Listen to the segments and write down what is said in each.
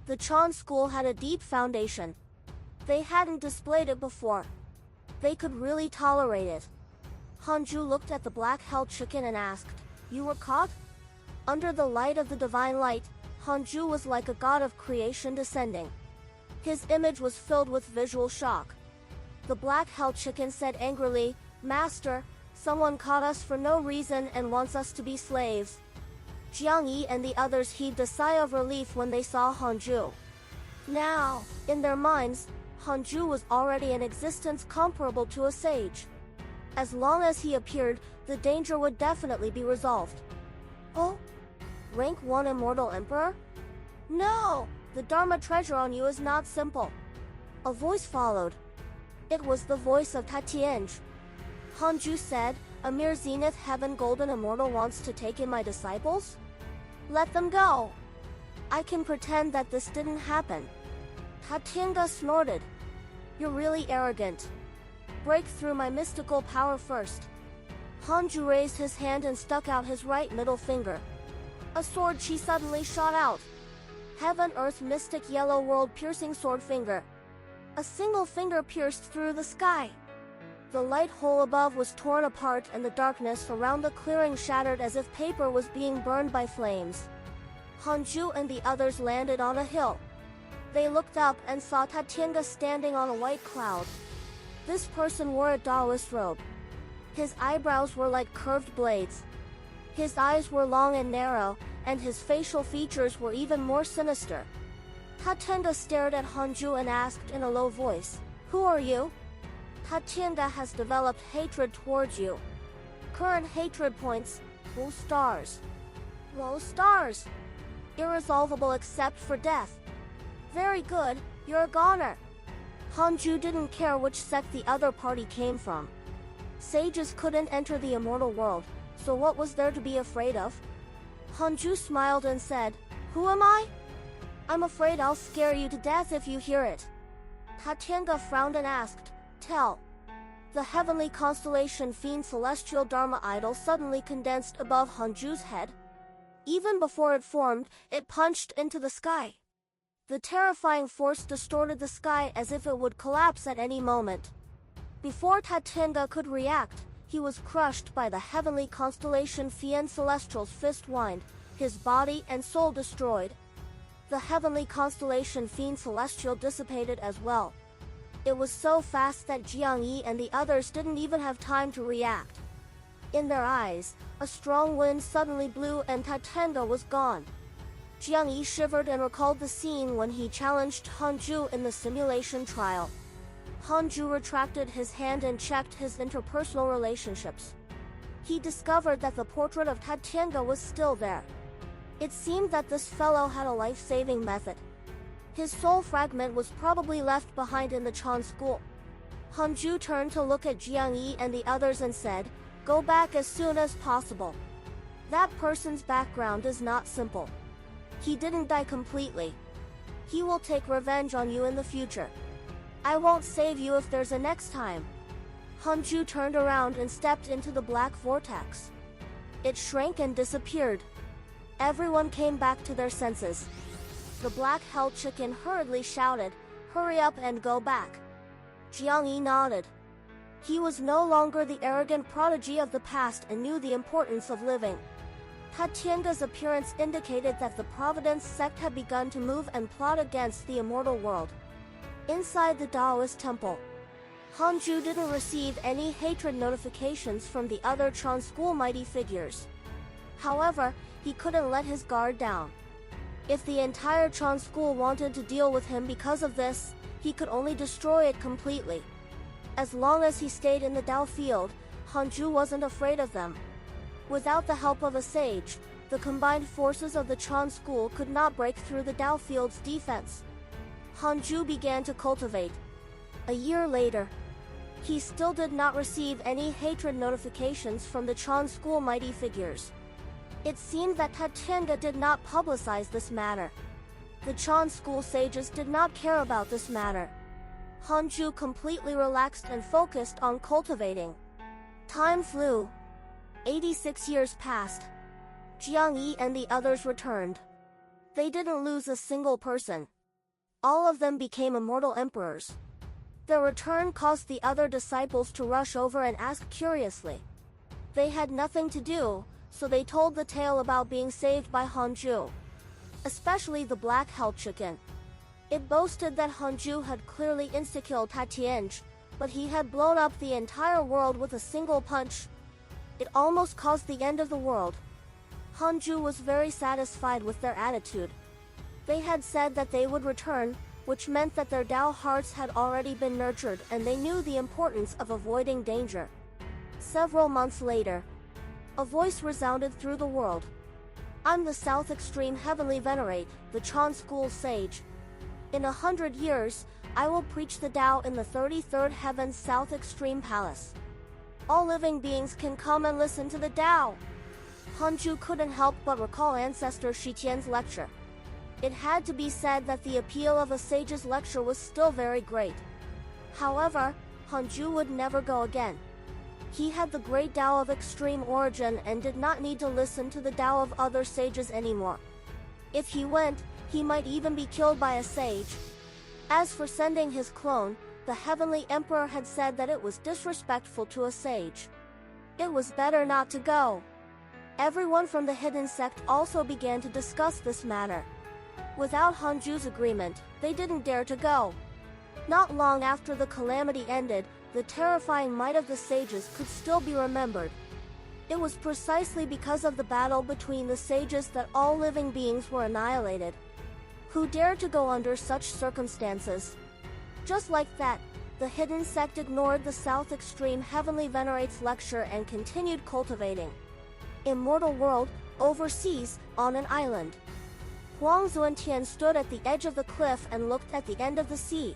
The Chan school had a deep foundation. They hadn't displayed it before. They could really tolerate it. Hanju looked at the black-held chicken and asked, "You were caught?" Under the light of the divine light, Hanju was like a god of creation descending. His image was filled with visual shock. The black-held chicken said angrily, "Master, someone caught us for no reason and wants us to be slaves." Jiang Yi and the others heaved a sigh of relief when they saw Hanju. Now, in their minds, Hanju was already an existence comparable to a sage. As long as he appeared, the danger would definitely be resolved. "Oh? Rank 1 Immortal Emperor? No! The Dharma treasure on you is not simple." A voice followed. It was the voice of Tatienge. Hanju said, "A mere Zenith Heaven Golden Immortal wants to take in my disciples? Let them go. I can pretend that this didn't happen." Tatienge snorted. "You're really arrogant. Break through my mystical power first." Hanju raised his hand and stuck out his right middle finger. A sword chi suddenly shot out. Heaven Earth Mystic Yellow World Piercing Sword Finger. A single finger pierced through the sky. The light hole above was torn apart and the darkness around the clearing shattered as if paper was being burned by flames. Hanju and the others landed on a hill. They looked up and saw Tatienge standing on a white cloud. This person wore a Taoist robe. His eyebrows were like curved blades. His eyes were long and narrow, and his facial features were even more sinister. Tatienge stared at Hanju and asked in a low voice, "Who are you?" "Tatienge has developed hatred towards you. Current hatred points, low stars." "Low stars? Irresolvable except for death. Very good, you're a goner." Hanju didn't care which sect the other party came from. Sages couldn't enter the immortal world, so what was there to be afraid of? Hanju smiled and said, "Who am I? I'm afraid I'll scare you to death if you hear it." Tatienge frowned and asked, "Tell." The heavenly constellation Fiend Celestial Dharma Idol suddenly condensed above Hanju's head. Even before it formed, it punched into the sky. The terrifying force distorted the sky as if it would collapse at any moment. Before Tatienge could react, he was crushed by the heavenly constellation Fiend Celestial's fist wind, his body and soul destroyed. The heavenly constellation Fiend Celestial dissipated as well. It was so fast that Jiang Yi and the others didn't even have time to react. In their eyes, a strong wind suddenly blew and Tatienge was gone. Jiang Yi shivered and recalled the scene when he challenged Hanju in the simulation trial. Hanju retracted his hand and checked his interpersonal relationships. He discovered that the portrait of Tatienge was still there. It seemed that this fellow had a life-saving method. His soul fragment was probably left behind in the Chan school. Hanju turned to look at Jiang Yi and the others and said, "Go back as soon as possible. That person's background is not simple. He didn't die completely. He will take revenge on you in the future. I won't save you if there's a next time." Hanju turned around and stepped into the black vortex. It shrank and disappeared. Everyone came back to their senses. The black-held chicken hurriedly shouted, "Hurry up and go back." Jiang Yi nodded. He was no longer the arrogant prodigy of the past and knew the importance of living. Tatienge's appearance indicated that the Providence sect had begun to move and plot against the immortal world. Inside the Taoist temple, Hanju didn't receive any hatred notifications from the other Chan school mighty figures. However, he couldn't let his guard down. If the entire Chan school wanted to deal with him because of this, he could only destroy it completely. As long as he stayed in the Dao field, Hanju wasn't afraid of them. Without the help of a sage, the combined forces of the Chan school could not break through the Dao field's defense. Hanju began to cultivate. A year later, he still did not receive any hatred notifications from the Chan school mighty figures. It seemed that Tatienge did not publicize this matter. The Chan school sages did not care about this matter. Hanju completely relaxed and focused on cultivating. Time flew. 86 years passed. Jiang Yi and the others returned. They didn't lose a single person. All of them became immortal emperors. Their return caused the other disciples to rush over and ask curiously. They had nothing to do, so they told the tale about being saved by Hanju. Especially the black hell chicken. It boasted that Hanju had clearly insta-killed Tatianj, but he had blown up the entire world with a single punch. It almost caused the end of the world. Hanju was very satisfied with their attitude. They had said that they would return, which meant that their Dao hearts had already been nurtured and they knew the importance of avoiding danger. Several months later, a voice resounded through the world. I'm the South Extreme Heavenly Venerate, the Chan School Sage. In 100 years, I will preach the Tao in the 33rd Heaven's South Extreme Palace. All living beings can come and listen to the Tao. Hanju couldn't help but recall ancestor Shitian's lecture. It had to be said that the appeal of a sage's lecture was still very great. However, Hanju would never go again. He had the great Tao of extreme origin and did not need to listen to the Tao of other sages anymore. If he went, he might even be killed by a sage. As for sending his clone, the Heavenly Emperor had said that it was disrespectful to a sage. It was better not to go. Everyone from the hidden sect also began to discuss this matter. Without Hanju's agreement, they didn't dare to go. Not long after the calamity ended, the terrifying might of the sages could still be remembered. It was precisely because of the battle between the sages that all living beings were annihilated. Who dared to go under such circumstances? Just like that, the hidden sect ignored the South Extreme Heavenly Venerate's lecture and continued cultivating. Immortal world, overseas, on an island. Huang Zuantian stood at the edge of the cliff and looked at the end of the sea.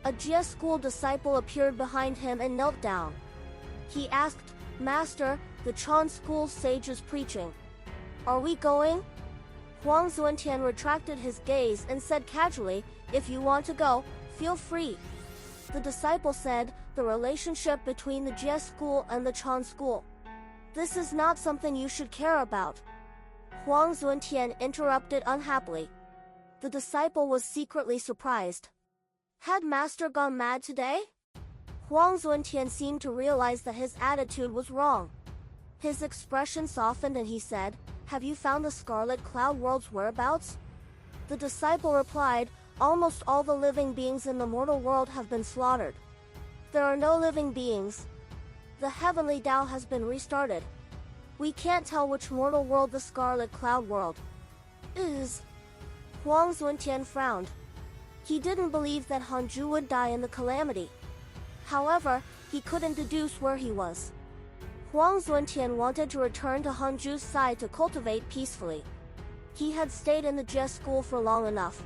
A Jia school disciple appeared behind him and knelt down. He asked, Master, the Chan school sage is preaching. Are we going? Huang Zuantian retracted his gaze and said casually, if you want to go, feel free. The disciple said, the relationship between the Jia school and the Chan school. This is not something you should care about. Huang Zuantian interrupted unhappily. The disciple was secretly surprised. Had Master gone mad today? Huang Zuantian seemed to realize that his attitude was wrong. His expression softened and he said, have you found the Scarlet Cloud World's whereabouts? The disciple replied, almost all the living beings in the mortal world have been slaughtered. There are no living beings. The heavenly Tao has been restarted. We can't tell which mortal world the Scarlet Cloud World is. Huang Zuantian frowned. He didn't believe that Hanju would die in the calamity. However, he couldn't deduce where he was. Huang Zuantian wanted to return to Hanju's side to cultivate peacefully. He had stayed in the Jia school for long enough.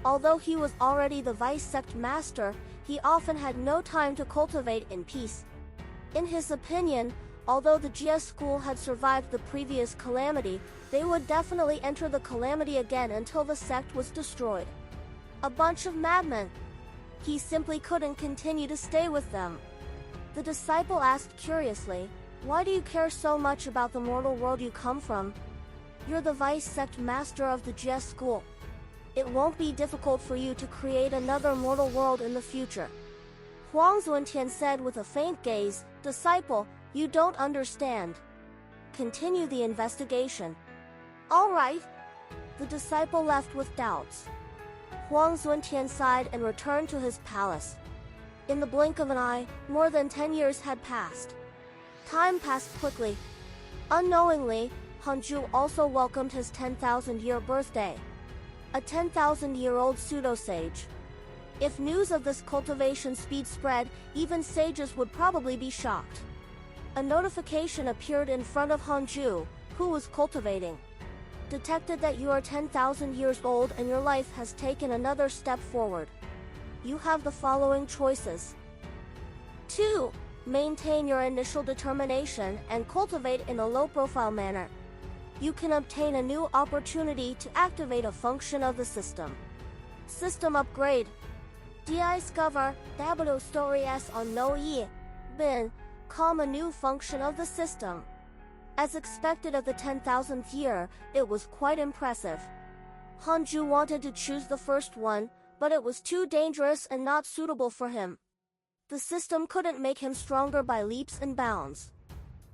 Although he was already the vice sect master, he often had no time to cultivate in peace. In his opinion, although the Jia school had survived the previous calamity, they would definitely enter the calamity again until the sect was destroyed. A bunch of madmen. He simply couldn't continue to stay with them. The disciple asked curiously, why do you care so much about the mortal world you come from? You're the vice sect master of the Jia school. It won't be difficult for you to create another mortal world in the future. Huang Zuantian said with a faint gaze, disciple, you don't understand. Continue the investigation. All right. The disciple left with doubts. Huang Zuantian sighed and returned to his palace. In the blink of an eye, more than 10 years had passed. Time passed quickly. Unknowingly, Hanju also welcomed his 10,000-year birthday. A 10,000-year-old pseudo-sage. If news of this cultivation speed spread, even sages would probably be shocked. A notification appeared in front of Hanju, who was cultivating. Detected that you are 10,000 years old and your life has taken another step forward. You have the following choices. 2. Maintain your initial determination and cultivate in a low-profile manner. You can obtain a new opportunity to activate a function of the system. System upgrade. Discover W story S on No Yi. Bin. Calm a new function of the system. As expected of the 10,000th year, it was quite impressive. Hanju wanted to choose the first one, but it was too dangerous and not suitable for him. The system couldn't make him stronger by leaps and bounds.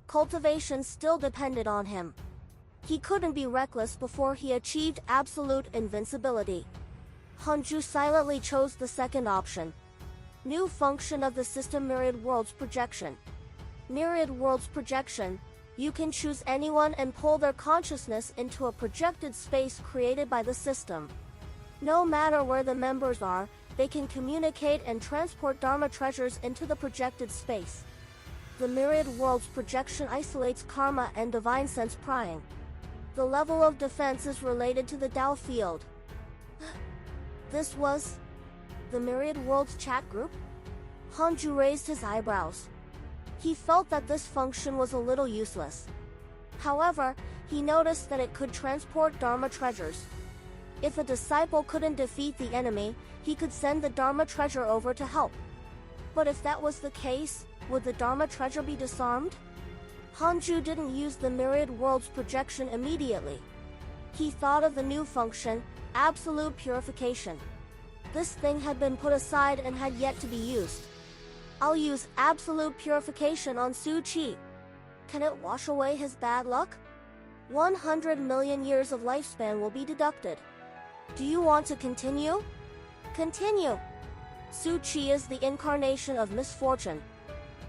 Cultivation still depended on him. He couldn't be reckless before he achieved absolute invincibility. Hanju silently chose the second option. New function of the system: Myriad Worlds Projection. Myriad Worlds Projection. You can choose anyone and pull their consciousness into a projected space created by the system. No matter where the members are, they can communicate and transport Dharma treasures into the projected space. The Myriad Worlds Projection isolates karma and divine sense prying. The level of defense is related to the Tao field. This was the Myriad Worlds chat group? Hanju raised his eyebrows. He felt that this function was a little useless. However, he noticed that it could transport Dharma treasures. If a disciple couldn't defeat the enemy, he could send the Dharma treasure over to help. But if that was the case, would the Dharma treasure be disarmed? Hanju didn't use the Myriad Worlds Projection immediately. He thought of the new function, Absolute Purification. This thing had been put aside and had yet to be used. I'll use Absolute Purification on Su Qi. Can it wash away his bad luck? 100 million years of lifespan will be deducted. Do you want to continue? Continue. Su Qi is the incarnation of misfortune.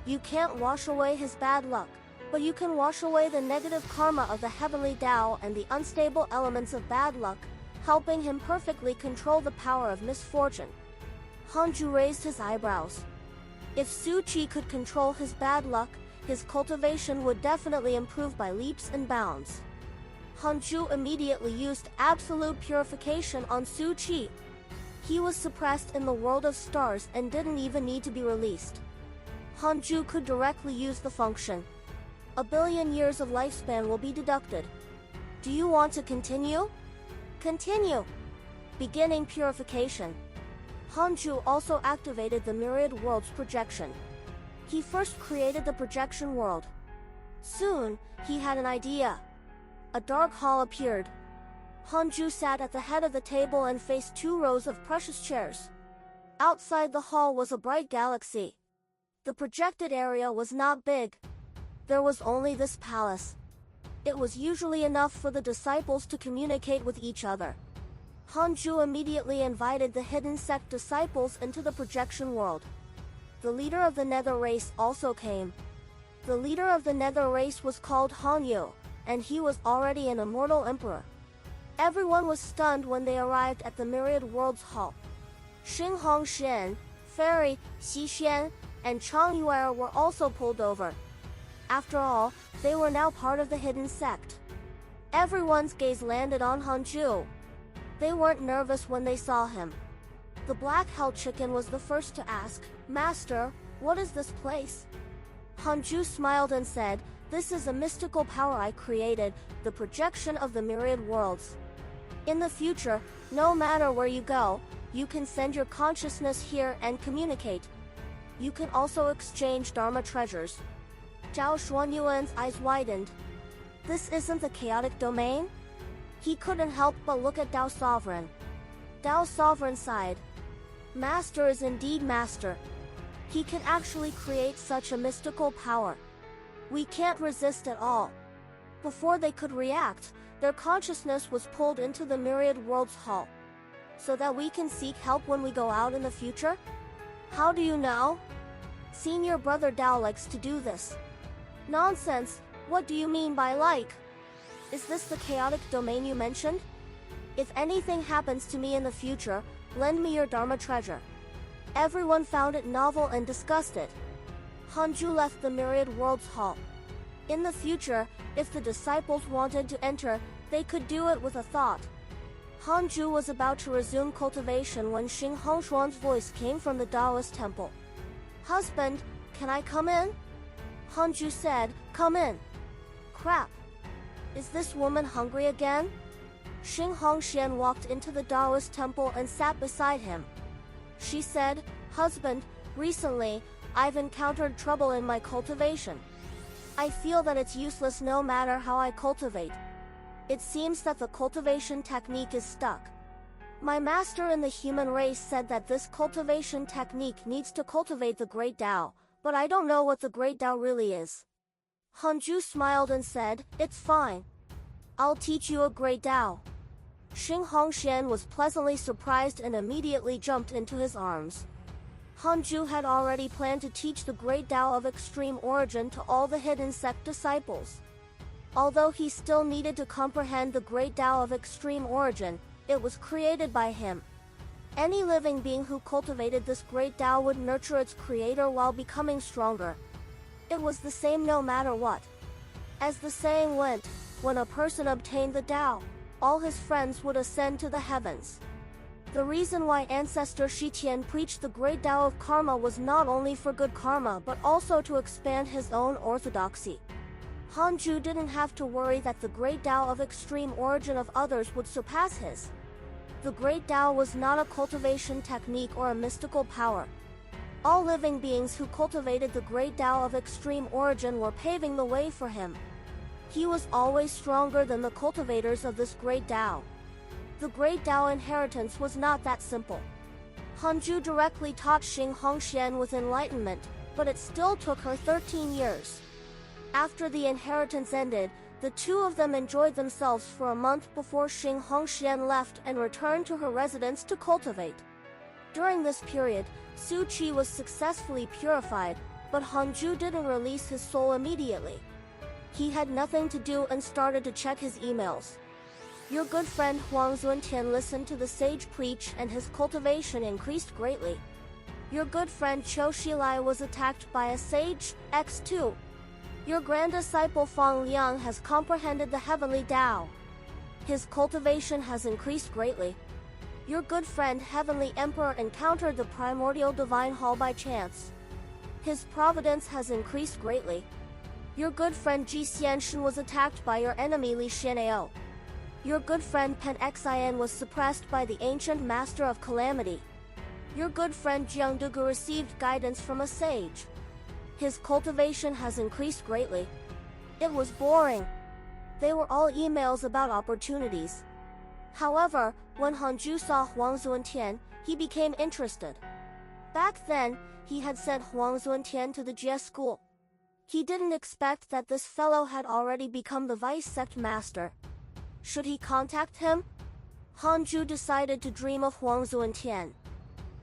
You can't wash away his bad luck, but you can wash away the negative karma of the heavenly Tao and the unstable elements of bad luck, helping him perfectly control the power of misfortune. Hanju raised his eyebrows. If Su Qi could control his bad luck, his cultivation would definitely improve by leaps and bounds. Hanju immediately used Absolute Purification on Su Qi. He was suppressed in the world of stars and didn't even need to be released. Hanju could directly use the function. A billion years of lifespan will be deducted. Do you want to continue? Continue. Beginning purification. Hanju also activated the Myriad Worlds Projection. He first created the projection world. Soon, he had an idea. A dark hall appeared. Hanju sat at the head of the table and faced 2 rows of precious chairs. Outside the hall was a bright galaxy. The projected area was not big. There was only this palace. It was usually enough for the disciples to communicate with each other. Hanju immediately invited the hidden sect disciples into the projection world. The leader of the Nether race also came. The leader of the Nether race was called Hanyu, and he was already an immortal emperor. Everyone was stunned when they arrived at the Myriad Worlds Hall. Xing Hongshen, Fairy, Xi and Chang Yuer were also pulled over. After all, they were now part of the hidden sect. Everyone's gaze landed on Hanju. They weren't nervous when they saw him. The Black Hell Chicken was the first to ask, "Master, what is this place?" Hanju smiled and said, "This is a mystical power I created, the projection of the Myriad Worlds. In the future, no matter where you go, you can send your consciousness here and communicate. You can also exchange Dharma treasures." Zhao Xuanyuan's eyes widened. This isn't the chaotic domain? He couldn't help but look at Tao Sovereign. Tao Sovereign sighed. Master is indeed master. He can actually create such a mystical power. We can't resist at all. Before they could react, their consciousness was pulled into the Myriad Worlds Hall. So that we can seek help when we go out in the future? How do you know? Senior brother Tao likes to do this. Nonsense, what do you mean by like? Is this the chaotic domain you mentioned? If anything happens to me in the future, lend me your Dharma treasure. Everyone found it novel and discussed it. Hanju left the Myriad Worlds Hall. In the future, if the disciples wanted to enter, they could do it with a thought. Hanju was about to resume cultivation when Xing Hongshuan's voice came from the Taoist temple. Husband, can I come in? Hanju said, "Come in." Crap. Is this woman hungry again? Xing Hongshan walked into the Taoist temple and sat beside him. She said, "Husband, recently, I've encountered trouble in my cultivation. I feel that it's useless no matter how I cultivate. It seems that the cultivation technique is stuck. My master in the human race said that this cultivation technique needs to cultivate the Great Tao, but I don't know what the Great Tao really is. Hanju smiled and said, "It's fine. I'll teach you a Great Tao." Xing Hongxian was pleasantly surprised and immediately jumped into his arms. Hanju had already planned to teach the Great Tao of extreme origin to all the hidden sect disciples. Although he still needed to comprehend the Great Tao of extreme origin, it was created by him. Any living being who cultivated this Great Tao would nurture its creator while becoming stronger. It was the same no matter what. As the saying went, when a person obtained the Tao, all his friends would ascend to the heavens. The reason why ancestor Shi Tian preached the Great Tao of Karma was not only for good karma but also to expand his own orthodoxy. Hanju didn't have to worry that the Great Tao of extreme origin of others would surpass his. The Great Tao was not a cultivation technique or a mystical power. All living beings who cultivated the Great Tao of extreme origin were paving the way for him. He was always stronger than the cultivators of this Great Tao. The Great Tao inheritance was not that simple. Hanju directly taught Xing Hongxian with enlightenment, but it still took her 13 years. After the inheritance ended, the two of them enjoyed themselves for a month before Xing Hongxian left and returned to her residence to cultivate. During this period, Su Qi was successfully purified, but Hanju didn't release his soul immediately. He had nothing to do and started to check his emails. Your good friend Huang Zuntian listened to the sage preach and his cultivation increased greatly. Your good friend Qiu Shilai was attacked by a sage, X2. Your grand disciple Fang Liang has comprehended the heavenly Tao. His cultivation has increased greatly. Your good friend Heavenly Emperor encountered the primordial divine hall by chance. His providence has increased greatly. Your good friend Ji Xianshan was attacked by your enemy Li Xianao. Your good friend Pen Xian was suppressed by the ancient master of calamity. Your good friend Jiang Dugu received guidance from a sage. His cultivation has increased greatly. It was boring. They were all emails about opportunities. However, when Hanju saw Huang Zuntian, he became interested. Back then, he had sent Huang Zuntian to the Jie school. He didn't expect that this fellow had already become the vice sect master. Should he contact him? Hanju decided to dream of Huang Zuntian.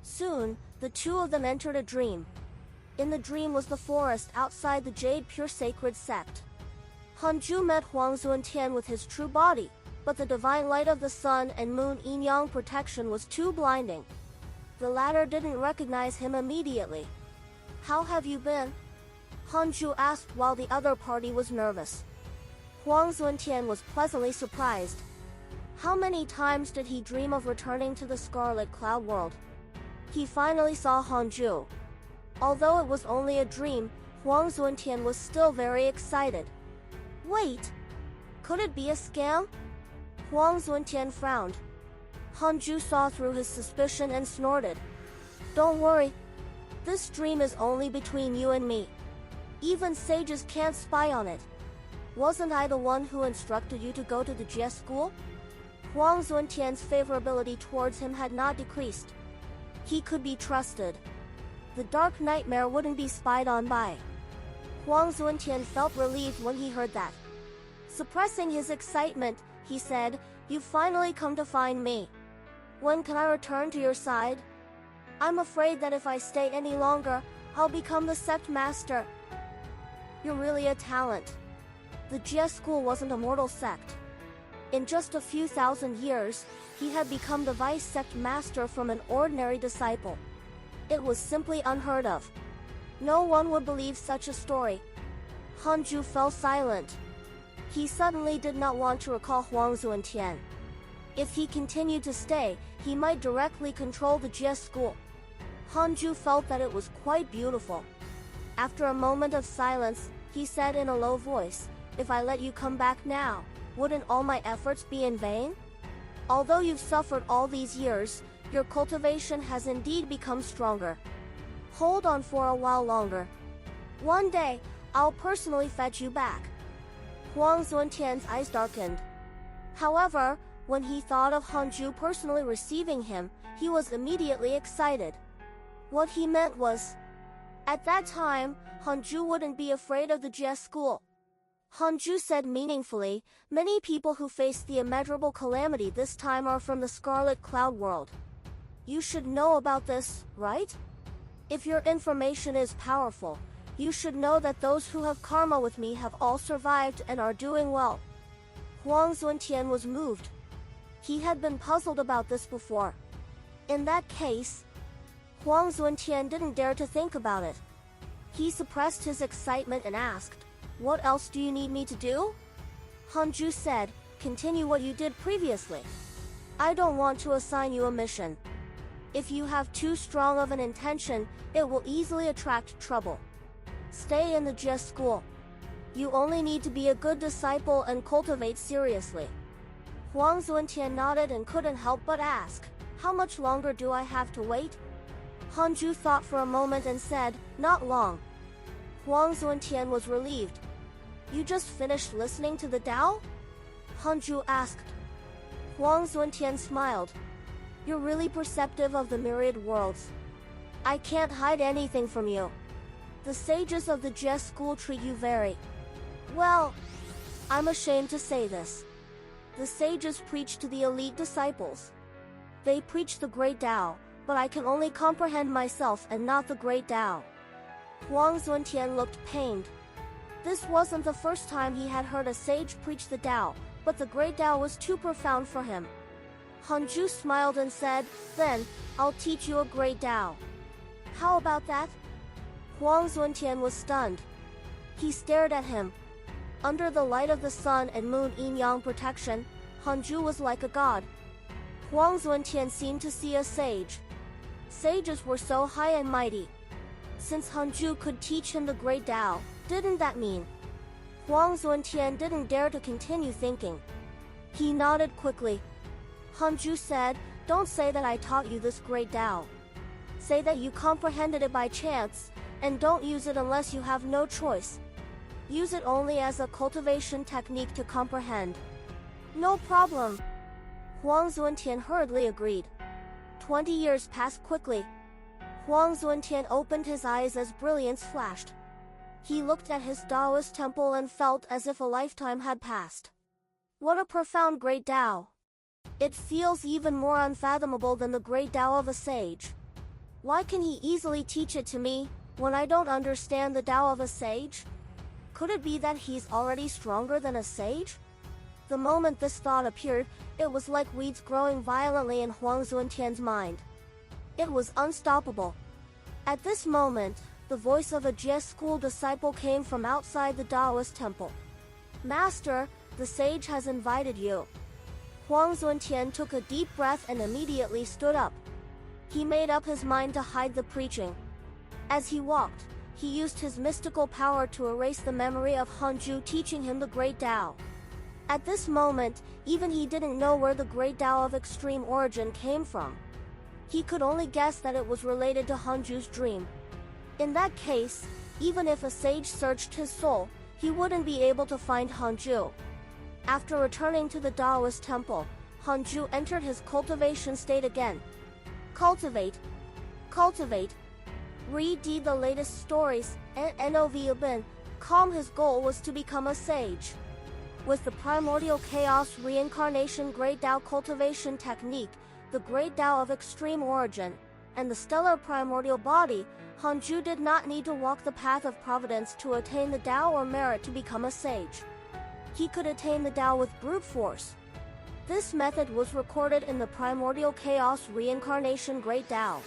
Soon, the two of them entered a dream. In the dream was the forest outside the Jade Pure Sacred Sect. Hanju met Huang Zuntian with his true body, but the divine light of the sun and moon yin-yang protection was too blinding. The latter didn't recognize him immediately. "How have you been?" Hanju asked while the other party was nervous. Huang Zuntian was pleasantly surprised. How many times did he dream of returning to the Scarlet Cloud world? He finally saw Hanju. Although it was only a dream, Huang Zuntian was still very excited. Wait! Could it be a scam? Huang Zuntian frowned. Hanju saw through his suspicion and snorted. "Don't worry. This dream is only between you and me. Even sages can't spy on it. Wasn't I the one who instructed you to go to the Jie school?" Huang Zuntian's favorability towards him had not decreased. He could be trusted. The dark nightmare wouldn't be spied on by. Huang Zuntian felt relieved when he heard that. Suppressing his excitement, he said, "You've finally come to find me. When can I return to your side? I'm afraid that if I stay any longer, I'll become the sect master." "You're really a talent." The Jie school wasn't a mortal sect. In just a few thousand years, he had become the vice sect master from an ordinary disciple. It was simply unheard of. No one would believe such a story. Hanju fell silent. He suddenly did not want to recall Huang Zuntian. If he continued to stay, he might directly control the Jie school. Hanju felt that it was quite beautiful. After a moment of silence, he said in a low voice, "If I let you come back now, wouldn't all my efforts be in vain? Although you've suffered all these years, your cultivation has indeed become stronger. Hold on for a while longer. One day, I'll personally fetch you back." Huang Zuntian's eyes darkened. However, When he thought of Hanju personally receiving him, he was immediately excited. What he meant was, at that time, Hanju wouldn't be afraid of the JS school. Hanju said meaningfully, many people who face the immeasurable calamity this time are from the Scarlet Cloud world. You should know about this, right? If your information is powerful, you should know that those who have karma with me have all survived and are doing well. Huang Zuntian was moved. He had been puzzled about this before. In that case, Huang Zuntian didn't dare to think about it. He suppressed his excitement and asked, "What else do you need me to do?" Hanju said, "Continue what you did previously. I don't want to assign you a mission. If you have too strong of an intention, it will easily attract trouble. Stay in the JS school. You only need to be a good disciple and cultivate seriously." Huang Zuntian nodded and couldn't help but ask, "How much longer do I have to wait?" Hanju thought for a moment and said, "Not long." Huang Zuntian was relieved. "You just finished listening to the Tao?" Hanju asked. Huang Zuntian smiled. "You're really perceptive of the myriad worlds. I can't hide anything from you. The sages of the JS school treat you very well. I'm ashamed to say this. The sages preach to the elite disciples. They preach the great Tao, but I can only comprehend myself and not the great Tao." Huang Zuntian looked pained. This wasn't the first time he had heard a sage preach the Tao, but the great Tao was too profound for him. Hanju smiled and said, "Then, I'll teach you a great Tao. How about that?" Huang Zuntian was stunned. He stared at him. Under the light of the sun and moon yin-yang protection, Hanju was like a god. Huang Zuntian seemed to see a sage. Sages were so high and mighty. Since Hanju could teach him the great Tao, didn't that mean? Huang Zuntian didn't dare to continue thinking. He nodded quickly. Hanju said, "Don't say that I taught you this great Tao. Say that you comprehended it by chance, and don't use it unless you have no choice. Use it only as a cultivation technique to comprehend." "No problem." Huang Zuntian hurriedly agreed. 20 years passed quickly. Huang Zuntian opened his eyes as brilliance flashed. He looked at his Taoist temple and felt as if a lifetime had passed. What a profound great Tao! It feels even more unfathomable than the great Tao of a sage. Why can he easily teach it to me, when I don't understand the Tao of a sage? Could it be that he's already stronger than a sage? The moment this thought appeared, it was like weeds growing violently in Huang Zuntian's mind. It was unstoppable. At this moment, the voice of a JS school disciple came from outside the Taoist temple. "Master, the sage has invited you." Huang Zuntian took a deep breath and immediately stood up. He made up his mind to hide the preaching. As he walked, he used his mystical power to erase the memory of Hanju teaching him the great Tao. At this moment, even he didn't know where the great Tao of extreme origin came from. He could only guess that it was related to Hanju's dream. In that case, even if a sage searched his soul, he wouldn't be able to find Hanju. After returning to the Taoist temple, Hanju entered his cultivation state again. Cultivate. Cultivate. Read the latest stories, and Nov calm. His goal was to become a sage. With the primordial chaos reincarnation great Tao cultivation technique, the great Tao of extreme origin, and the stellar primordial body, Hanju did not need to walk the path of providence to attain the Tao or merit to become a sage. He could attain the Tao with brute force. This method was recorded in the primordial chaos reincarnation great Tao.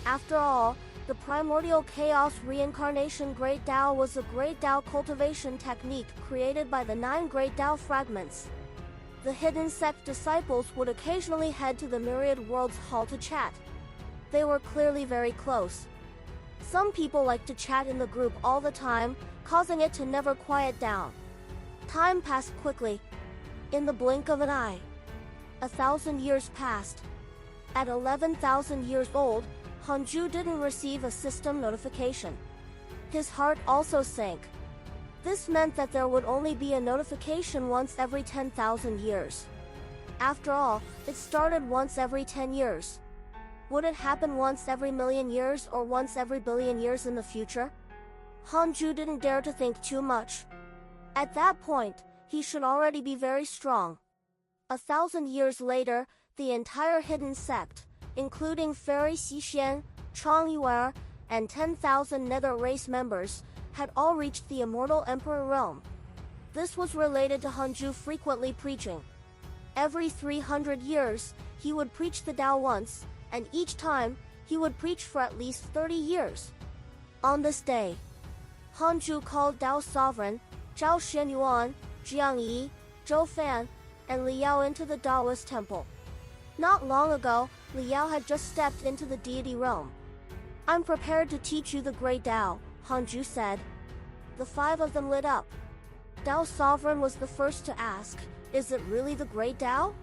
After all, the primordial chaos reincarnation great Tao was a great Tao cultivation technique created by the 9 great Tao fragments. The hidden sect disciples would occasionally head to the myriad worlds hall to chat. They were clearly very close. Some people like to chat in the group all the time, causing it to never quiet down. Time passed quickly. In the blink of an eye. 1,000 years passed. At 11,000 years old, Hanju didn't receive a system notification. His heart also sank. This meant that there would only be a notification once every 10,000 years. After all, it started once every 10 years. Would it happen once every million years or once every billion years in the future? Hanju didn't dare to think too much. At that point, he should already be very strong. 1,000 years later, the entire hidden sect, including Fairy Xixian, Chang Yuer, and 10,000 nether race members, had all reached the immortal emperor realm. This was related to Hanju frequently preaching. Every 300 years, he would preach the Tao once, and each time, he would preach for at least 30 years. On this day, Hanju called Tao sovereign, Zhao Xianyuan, Jiang Yi, Zhou Fan, and Li Yao into the Taoist temple. Not long ago, Li Yao had just stepped into the deity realm. "I'm prepared to teach you the great Tao," Hanju said. The 5 of them lit up. Tao sovereign was the first to ask, "Is it really the great Tao?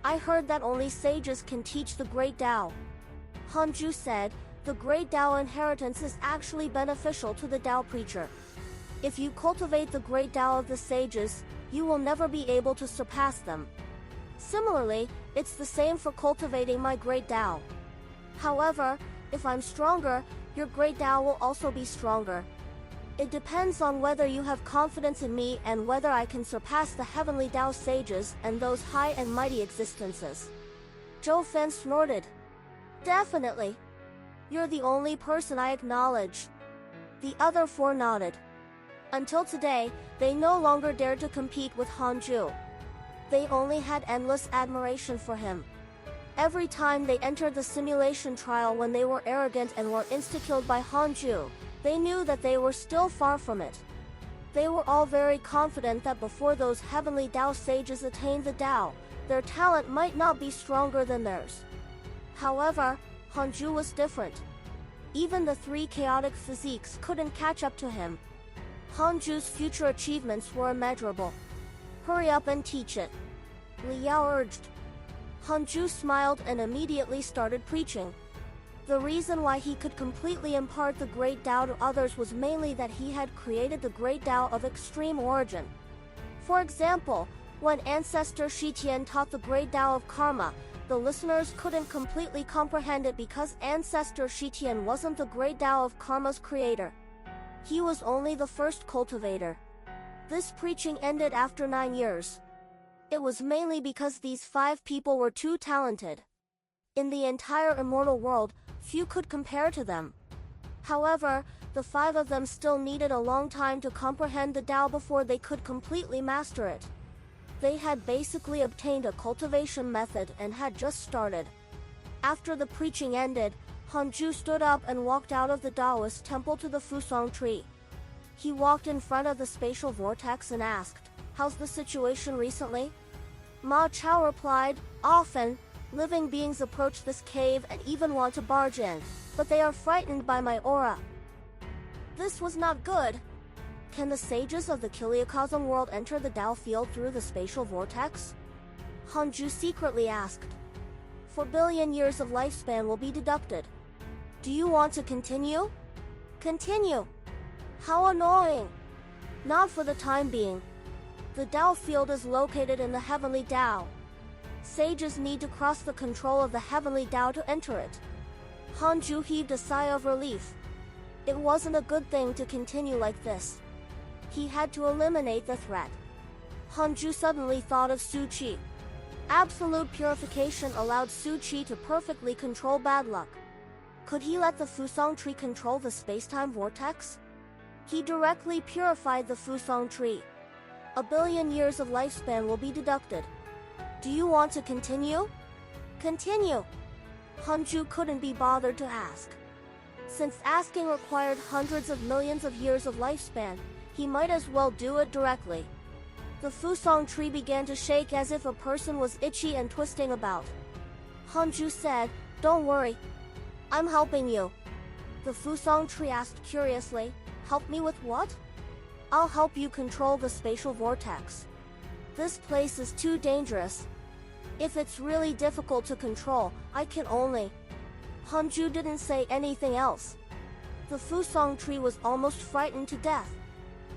I heard that only sages can teach the great Tao." Hanju said, "The great Tao inheritance is actually beneficial to the Tao preacher. If you cultivate the great Tao of the sages, you will never be able to surpass them. Similarly, it's the same for cultivating my great Tao. However, if I'm stronger, your great Tao will also be stronger. It depends on whether you have confidence in me and whether I can surpass the heavenly Tao sages and those high and mighty existences." Zhou Fan snorted. "Definitely. You're the only person I acknowledge." The other 4 nodded. Until today, they no longer dared to compete with Hanju. They only had endless admiration for him. Every time they entered the simulation trial when they were arrogant and were insta-killed by Hanju, they knew that they were still far from it. They were all very confident that before those heavenly Tao sages attained the Tao, their talent might not be stronger than theirs. However, Hanju was different. Even the 3 chaotic physiques couldn't catch up to him. Hanju's future achievements were immeasurable. "Hurry up and teach it," Li Yao urged. Hanju smiled and immediately started preaching. The reason why he could completely impart the great Tao to others was mainly that he had created the great Tao of extreme origin. For example, when ancestor Shi Tian taught the great Tao of karma, the listeners couldn't completely comprehend it because ancestor Shi Tian wasn't the great Tao of karma's creator. He was only the first cultivator. This preaching ended after 9 years. It was mainly because these 5 people were too talented. In the entire immortal world, few could compare to them. However, the 5 of them still needed a long time to comprehend the Tao before they could completely master it. They had basically obtained a cultivation method and had just started. After the preaching ended, Hanju stood up and walked out of the Taoist temple to the Fusang tree. He walked in front of the spatial vortex and asked, "How's the situation recently?" Ma Chao replied, "Often, living beings approach this cave and even want to barge in, but they are frightened by my aura." This was not good. Can the sages of the Kiliakazam world enter the Tao field through the spatial vortex? Hanju secretly asked. 4 billion years of lifespan will be deducted. Do you want to continue? Continue. How annoying. Not for the time being. The Tao field is located in the heavenly Tao. Sages need to cross the control of the heavenly Tao to enter it. Hanju heaved a sigh of relief. It wasn't a good thing to continue like this. He had to eliminate the threat. Hanju suddenly thought of Su Qi. Absolute purification allowed Su Qi to perfectly control bad luck. Could he let the Fusang tree control the space-time vortex? He directly purified the Fusang tree. 1 billion years of lifespan will be deducted. Do you want to continue? Continue. Hanju couldn't be bothered to ask. Since asking required hundreds of millions of years of lifespan, he might as well do it directly. The Fusang tree began to shake as if a person was itchy and twisting about. Hanju said, "Don't worry. I'm helping you." The Fusang tree asked curiously, "Help me with what?" "I'll help you control the spatial vortex. This place is too dangerous. If it's really difficult to control, I can only..." Hanju didn't say anything else. The Fusang tree was almost frightened to death.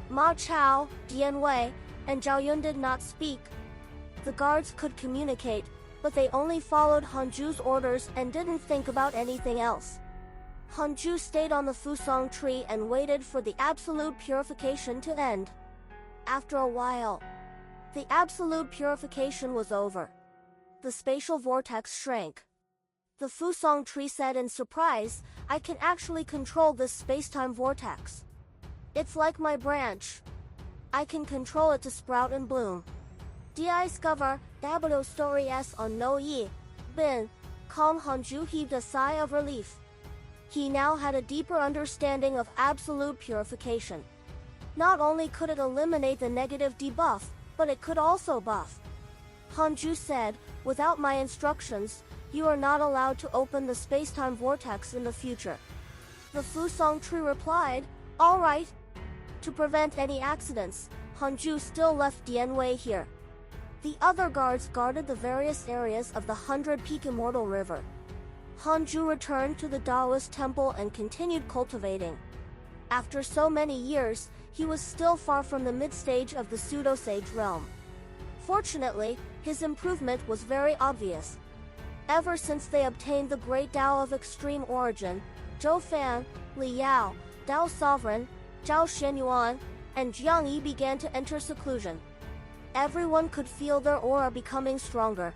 Ma Chao, Dian Wei, and Zhao Yun did not speak. The guards could communicate, but they only followed Hanju's orders and didn't think about anything else. Hanju stayed on the Fusong tree and waited for the absolute purification to end. After a while, the absolute purification was over. The spatial vortex shrank. The Fusong tree said in surprise, "I can actually control this space-time vortex. It's like my branch. I can control it to sprout and bloom." Discover Dabado stories on No Yi. Bin. Calm Hanju heaved a sigh of relief. He now had a deeper understanding of absolute purification. Not only could it eliminate the negative debuff, but it could also buff. Hanju said, "Without my instructions, you are not allowed to open the space-time vortex in the future." The Fusong tree replied, "All right." To prevent any accidents, Hanju still left Dianwei here. The other guards guarded the various areas of the 100-Peak Immortal River. Hanju returned to the Taoist temple and continued cultivating. After so many years, he was still far from the mid-stage of the pseudo-sage realm. Fortunately, his improvement was very obvious. Ever since they obtained the Great Tao of Extreme Origin, Zhou Fan, Li Yao, Tao Sovereign, Zhao Xianyuan, and Jiang Yi began to enter seclusion. Everyone could feel their aura becoming stronger.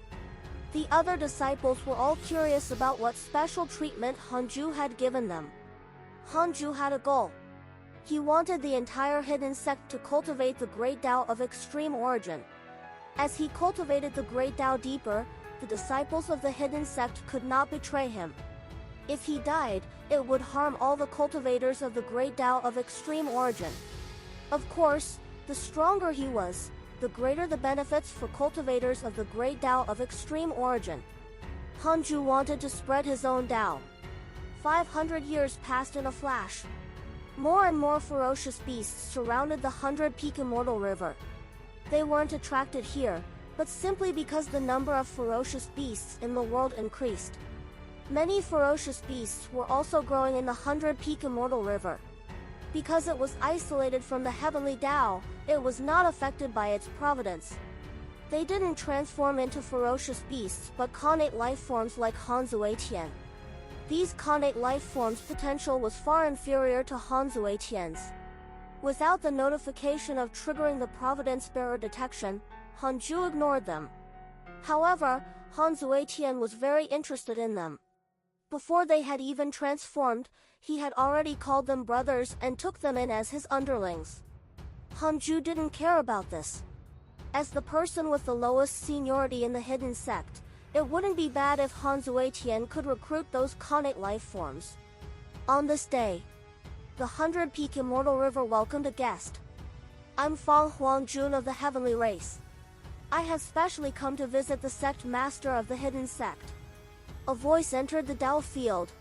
The other disciples were all curious about what special treatment Hanju had given them. Hanju had a goal. He wanted the entire hidden sect to cultivate the Great Tao of Extreme Origin. As he cultivated the Great Tao deeper, the disciples of the hidden sect could not betray him. If he died, it would harm all the cultivators of the Great Tao of Extreme Origin. Of course, the stronger he was, the greater the benefits for cultivators of the Great Tao of Extreme Origin. Hanju wanted to spread his own Tao. 500 years passed in a flash. More and more ferocious beasts surrounded the 100-Peak Immortal River. They weren't attracted here, but simply because the number of ferocious beasts in the world increased. Many ferocious beasts were also growing in the 100-Peak Immortal River. Because it was isolated from the heavenly Tao, it was not affected by its providence. They didn't transform into ferocious beasts but connate life forms like Hanzue Tian. These connate life forms' potential was far inferior to Hanzue Tian's. Without the notification of triggering the providence bearer detection, Hanju ignored them. However, Hanzue Tian was very interested in them. Before they had even transformed, he had already called them brothers and took them in as his underlings. Hanju didn't care about this. As the person with the lowest seniority in the hidden sect, it wouldn't be bad if Hanzue Tian could recruit those connate life forms. On this day, the 100-Peak Immortal River welcomed a guest. "I'm Fang Huangjun of the Heavenly Race. I have specially come to visit the sect master of the hidden sect." A voice entered the Tao field.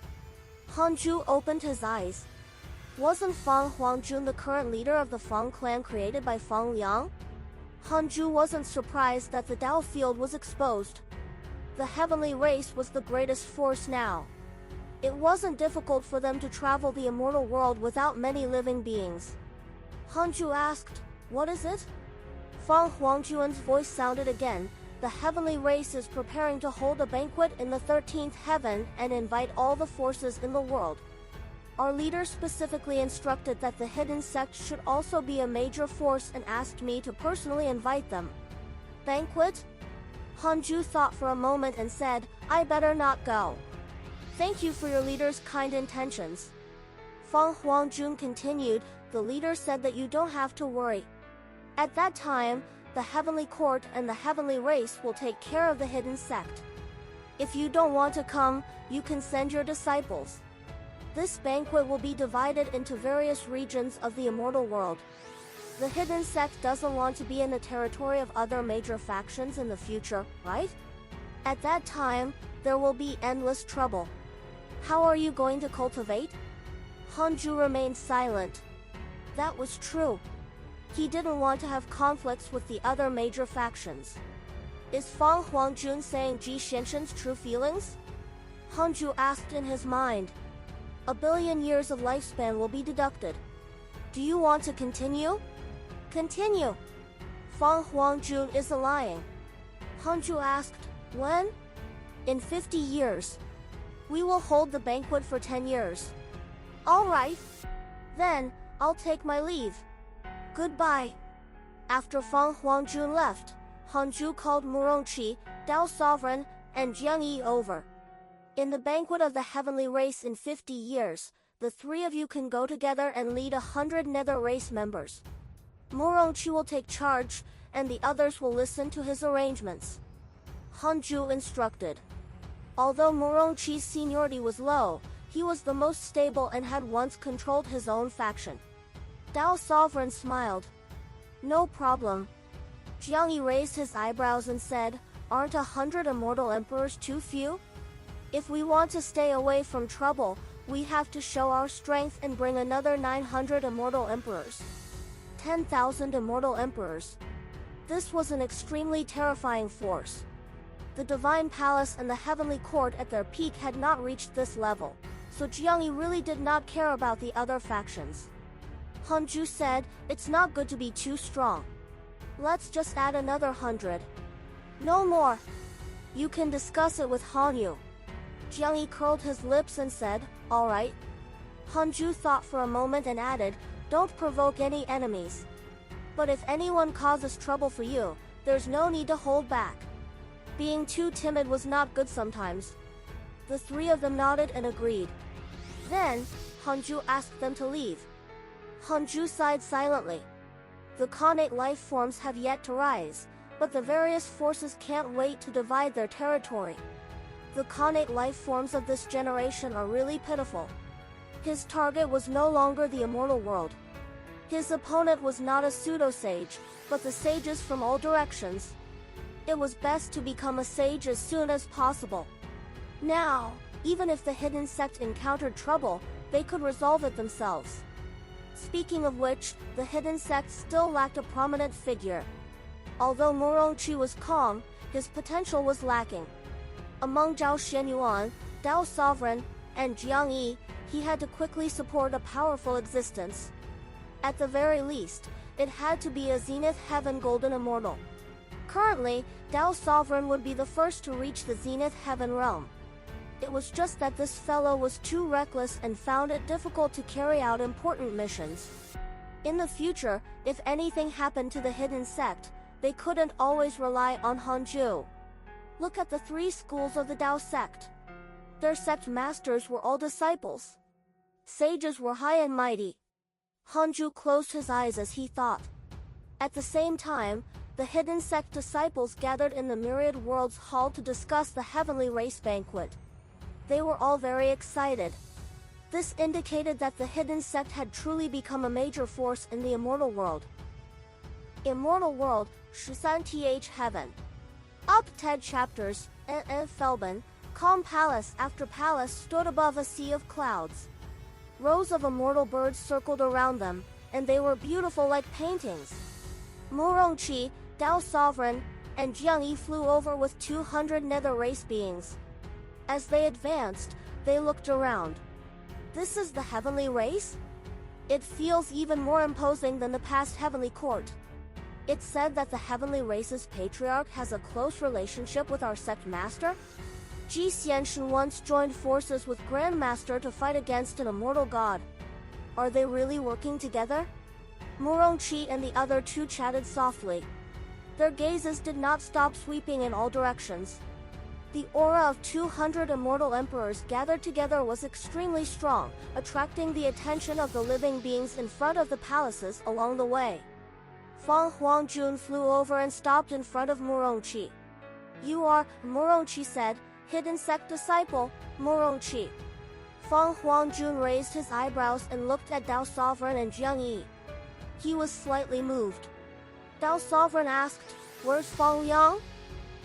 Hanju opened his eyes. Wasn't Fang Huangjun the current leader of the Fang clan created by Fang Liang? Hanju wasn't surprised that the Tao field was exposed. The heavenly race was the greatest force now. It wasn't difficult for them to travel the immortal world without many living beings. Hanju asked, "What is it?" Fang Huangjun's voice sounded again. "The heavenly race is preparing to hold a banquet in the 13th heaven and invite all the forces in the world. Our leader specifically instructed that the hidden sect should also be a major force and asked me to personally invite them." Banquet? Hanju thought for a moment and said, "I better not go. Thank you for your leader's kind intentions." Fang Huangjun continued, "The leader said that you don't have to worry. At that time, the heavenly court and the heavenly race will take care of the hidden sect. If you don't want to come, you can send your disciples. This banquet will be divided into various regions of the immortal world. The hidden sect doesn't want to be in the territory of other major factions in the future, right? At that time, there will be endless trouble. How are you going to cultivate?" Hanju remained silent. That was true. He didn't want to have conflicts with the other major factions. Is Fang Huangjun saying Ji Xianshen's true feelings? Hanju asked in his mind. 1 billion years of lifespan will be deducted. Do you want to continue? Continue. Fang Huangjun isn't lying. Hanju asked, when? In 50 years. We will hold the banquet for 10 years. All right. Then, I'll take my leave. Goodbye. After Fang Huangjun left, Hanju called Murongqi, Dao Sovereign, and Jiang Yi over. In the banquet of the heavenly race in 50 years, the three of you can go together and lead 100 nether race members. Murongqi will take charge, and the others will listen to his arrangements. Hanju instructed. Although Murongqi's seniority was low, he was the most stable and had once controlled his own faction. Dao Sovereign smiled. No problem. Jiang Yi raised his eyebrows and said, aren't 100 immortal emperors too few? If we want to stay away from trouble, we have to show our strength and bring another 900 immortal emperors. 10,000 immortal emperors. This was an extremely terrifying force. The Divine Palace and the Heavenly Court at their peak had not reached this level, so Jiang Yi really did not care about the other factions. Hanju said, it's not good to be too strong. Let's just add another 100. No more. You can discuss it with Hanyu. Jiang Yi curled his lips and said, all right. Hanju thought for a moment and added, don't provoke any enemies. But if anyone causes trouble for you, there's no need to hold back. Being too timid was not good sometimes. The three of them nodded and agreed. Then, Hanju asked them to leave. Hanju sighed silently. The Khanate life forms have yet to rise, but the various forces can't wait to divide their territory. The Khanate life forms of this generation are really pitiful. His target was no longer the immortal world. His opponent was not a pseudo-sage, but the sages from all directions. It was best to become a sage as soon as possible. Now, even if the hidden sect encountered trouble, they could resolve it themselves. Speaking of which, the hidden sect still lacked a prominent figure. Although Murongqi was calm, his potential was lacking. Among Zhao Xianyuan, Dao Sovereign, and Jiang Yi, he had to quickly support a powerful existence. At the very least, it had to be a Zenith Heaven Golden Immortal. Currently, Dao Sovereign would be the first to reach the Zenith Heaven realm. It was just that this fellow was too reckless and found it difficult to carry out important missions. In the future, if anything happened to the hidden sect, they couldn't always rely on Hanju. Look at the three schools of the Dao sect. Their sect masters were all disciples. Sages were high and mighty. Hanju closed his eyes as he thought. At the same time, the hidden sect disciples gathered in the Myriad Worlds Hall to discuss the heavenly race banquet. They were all very excited. This indicated that the hidden sect had truly become a major force in the immortal world. Immortal World, 13th Heaven. Up 10 chapters, N.N. Felben, calm palace after palace stood above a sea of clouds. Rows of immortal birds circled around them, and they were beautiful like paintings. Murongqi, Dao Sovereign, and Jiang Yi flew over with 200 nether race beings. As they advanced, they looked around. This is the heavenly race? It feels even more imposing than the past heavenly court. It's said that the heavenly race's patriarch has a close relationship with our sect master? Ji Xianshen once joined forces with Grandmaster to fight against an immortal god. Are they really working together? Murongqi and the other two chatted softly. Their gazes did not stop sweeping in all directions. The aura of 200 immortal emperors gathered together was extremely strong, attracting the attention of the living beings in front of the palaces along the way. Fang Huangjun flew over and stopped in front of Murongqi. You are, Murongqi said, hidden sect disciple, Murongqi. Fang Huangjun raised his eyebrows and looked at Dao Sovereign and Jiang Yi. He was slightly moved. Dao Sovereign asked, where's Fang Yang?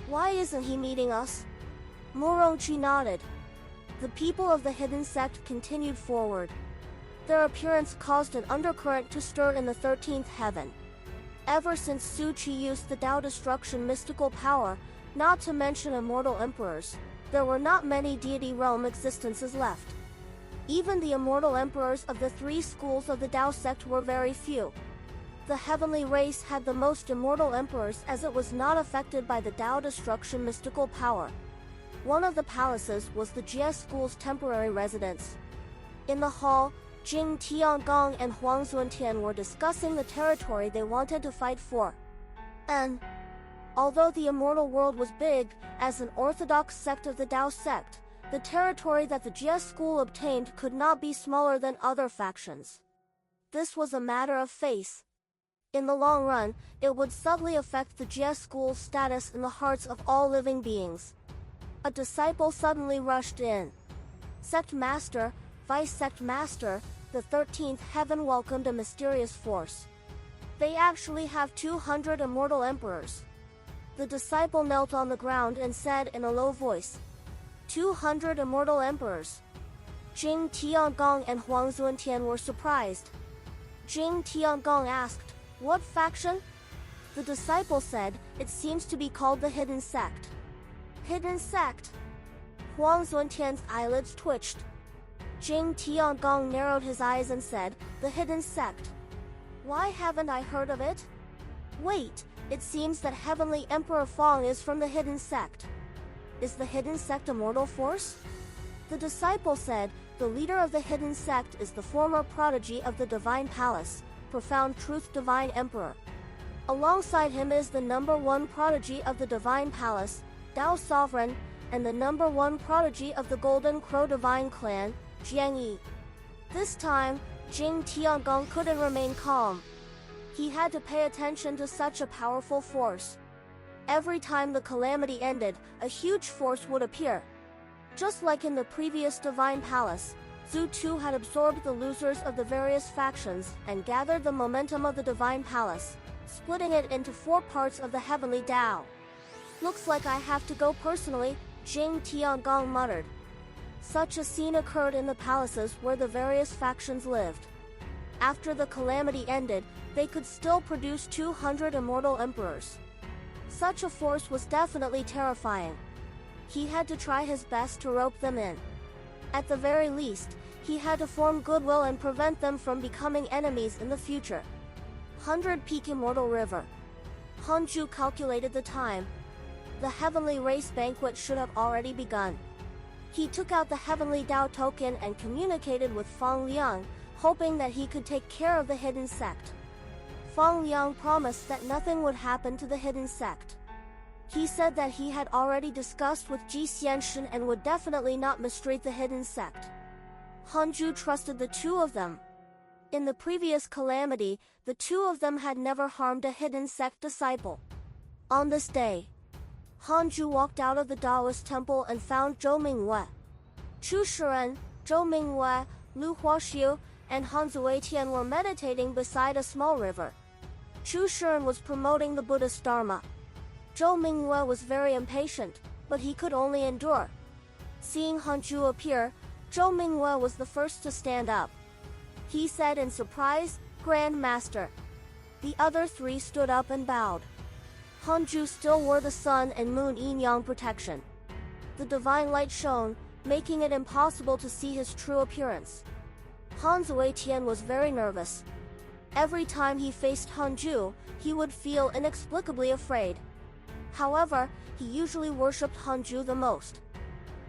Why isn't he meeting us? Murongqi nodded. The people of the hidden sect continued forward. Their appearance caused an undercurrent to stir in the 13th heaven. Ever since Su Qi used the Dao Destruction mystical power, not to mention immortal emperors, there were not many deity realm existences left. Even the immortal emperors of the three schools of the Dao sect were very few. The heavenly race had the most immortal emperors as it was not affected by the Tao destruction mystical power. One of the palaces was the Jie school's temporary residence. In the hall, Jing Tiangong and Huang Zuntian were discussing the territory they wanted to fight for. And although the immortal world was big, as an orthodox sect of the Tao sect, the territory that the Jie school obtained could not be smaller than other factions. This was a matter of faith. In the long run, it would subtly affect the Jie school's status in the hearts of all living beings. A disciple suddenly rushed in. Sect Master, Vice Sect Master, the 13th heaven welcomed a mysterious force. They actually have 200 immortal emperors. The disciple knelt on the ground and said in a low voice, 200 immortal emperors. Jing Tiangong and Huang Zuntian were surprised. Jing Tiangong asked, what faction? The disciple said, it seems to be called the Hidden Sect. Hidden Sect? Huang Zuntian's eyelids twitched. Jing Tiangong narrowed his eyes and said, the Hidden Sect. Why haven't I heard of it? Wait, it seems that Heavenly Emperor Fong is from the Hidden Sect. Is the Hidden Sect a mortal force? The disciple said, the leader of the Hidden Sect is the former prodigy of the Divine Palace, Profound Truth Divine Emperor. Alongside him is the #1 prodigy of the Divine Palace, Tao Sovereign, and the #1 prodigy of the Golden Crow Divine Clan, Jiang Yi. This time, Jing Tiangong couldn't remain calm. He had to pay attention to such a powerful force. Every time the calamity ended, a huge force would appear. Just like in the previous Divine Palace, Zhu Tu had absorbed the losers of the various factions and gathered the momentum of the Divine Palace, splitting it into 4 parts of the Heavenly Tao. Looks like I have to go personally, Jing Tiangong muttered. Such a scene occurred in the palaces where the various factions lived. After the calamity ended, they could still produce 200 immortal emperors. Such a force was definitely terrifying. He had to try his best to rope them in. At the very least, he had to form goodwill and prevent them from becoming enemies in the future. 100 Peak Immortal River. Hanju calculated the time. The Heavenly Race banquet should have already begun. He took out the Heavenly Tao token and communicated with Fang Liang, hoping that he could take care of the Hidden Sect. Fang Liang promised that nothing would happen to the Hidden Sect. He said that he had already discussed with Ji Xianshen and would definitely not mistreat the Hidden Sect. Hanju trusted the 2 of them. In the previous calamity, the 2 of them had never harmed a Hidden Sect disciple. On this day, Hanju walked out of the Taoist temple and found Zhou Mingwei. Chu Shiren, Zhou Mingwei, Lu Huaxiu, and Han Zuetian were meditating beside a small river. Chu Shiren was promoting the Buddhist Dharma. Zhou Mingwei was very impatient, but he could only endure. Seeing Hanju appear, Zhou Mingwei was the first to stand up. He said in surprise, Grand Master. The other 3 stood up and bowed. Hanju still wore the sun and moon yin-yang protection. The divine light shone, making it impossible to see his true appearance. Han Zuetian was very nervous. Every time he faced Hanju, he would feel inexplicably afraid. However, he usually worshipped Hanju the most.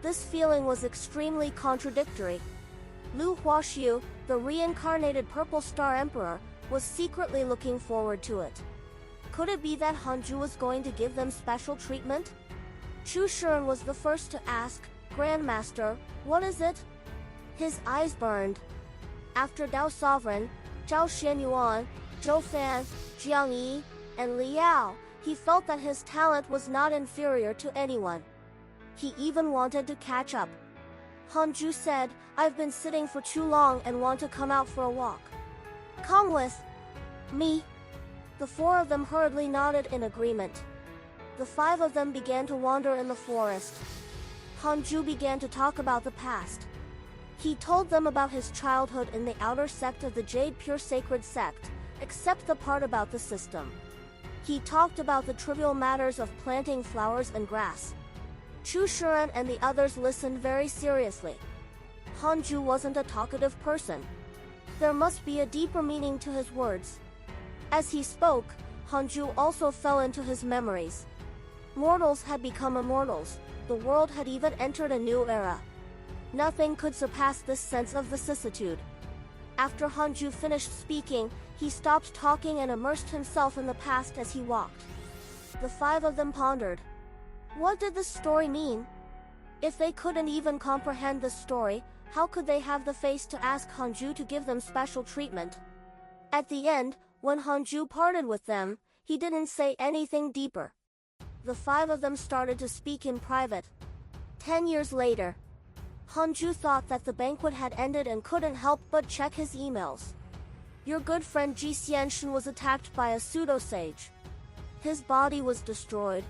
This feeling was extremely contradictory. Lu Huaxiu, the reincarnated Purple Star Emperor, was secretly looking forward to it. Could it be that Hanju was going to give them special treatment? Chu Shiren was the first to ask, Grand Master, what is it? His eyes burned. After Tao Sovereign, Zhao Xianyuan, Zhou Fan, Jiang Yi, and Liao, he felt that his talent was not inferior to anyone. He even wanted to catch up. Hanju said, I've been sitting for too long and want to come out for a walk. Come with me. The 4 of them hurriedly nodded in agreement. The 5 of them began to wander in the forest. Hanju began to talk about the past. He told them about his childhood in the outer sect of the Jade Pure Sacred Sect, except the part about the system. He talked about the trivial matters of planting flowers and grass. Chu Shiren and the others listened very seriously. Hanju wasn't a talkative person. There must be a deeper meaning to his words. As he spoke, Hanju also fell into his memories. Mortals had become immortals. The world had even entered a new era. Nothing could surpass this sense of vicissitude. After Hanju finished speaking, he stopped talking and immersed himself in the past as he walked. The five of them pondered. What did this story mean? If they couldn't even comprehend this story, how could they have the face to ask Hanju to give them special treatment? At the end, when Hanju parted with them, he didn't say anything deeper. The five of them started to speak in private. 10 years later, Hanju thought that the banquet had ended and couldn't help but check his emails. Your good friend Ji Xianxun was attacked by a pseudo-sage. His body was destroyed.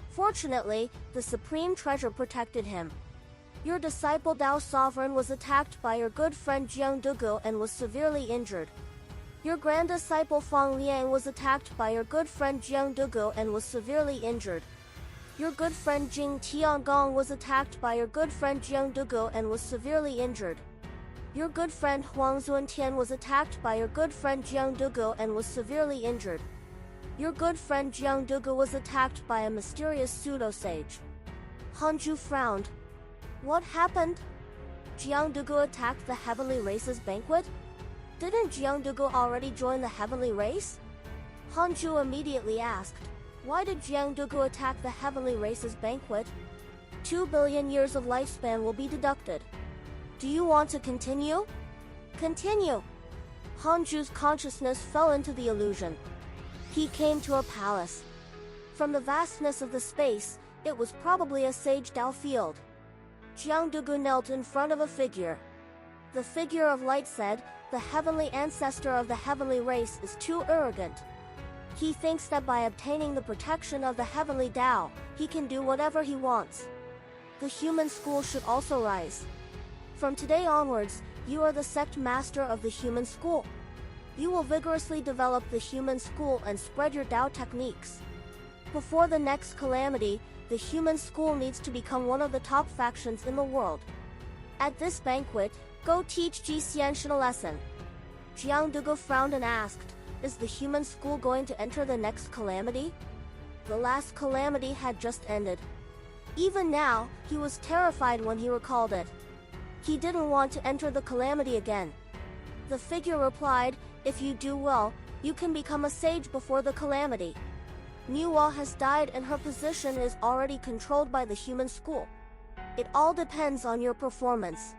Fortunately, the Supreme Treasure protected him. Your disciple Dao Sovereign was attacked by your good friend Jiang Dugu and was severely injured. Your grand disciple Fang Liang was attacked by your good friend Jiang Dugu and was severely injured. Your good friend Jing Tiangong was attacked by your good friend Jiang Dugu and was severely injured. Your good friend Huang Zuntian was attacked by your good friend Jiang Dugu and was severely injured. Your good friend Jiang Dugu was attacked by a mysterious pseudo-sage. Hanju frowned. What happened? Jiang Dugu attacked the Heavenly Race's banquet? Didn't Jiang Dugu already join the Heavenly Race? Hanju immediately asked. Why did Jiang Dugu attack the Heavenly Race's banquet? 2 billion years of lifespan will be deducted. Do you want to continue? Continue. Hanju's consciousness fell into the illusion. He came to a palace. From the vastness of the space, it was probably a sage Dao field. Jiang Dugu knelt in front of a figure. The figure of light said, the heavenly ancestor of the heavenly race is too arrogant. He thinks that by obtaining the protection of the heavenly Dao, he can do whatever he wants. The human school should also rise. From today onwards, you are the sect master of the human school. You will vigorously develop the human school and spread your Dao techniques. Before the next calamity, the human school needs to become one of the top factions in the world. At this banquet, go teach Ji Xianxun a lesson. Jiang Dugu frowned and asked, is the human school going to enter the next calamity? The last calamity had just ended. Even now, he was terrified when he recalled it. He didn't want to enter the calamity again. The figure replied, if you do well, you can become a sage before the calamity. Nuwa has died and her position is already controlled by the human school. It all depends on your performance.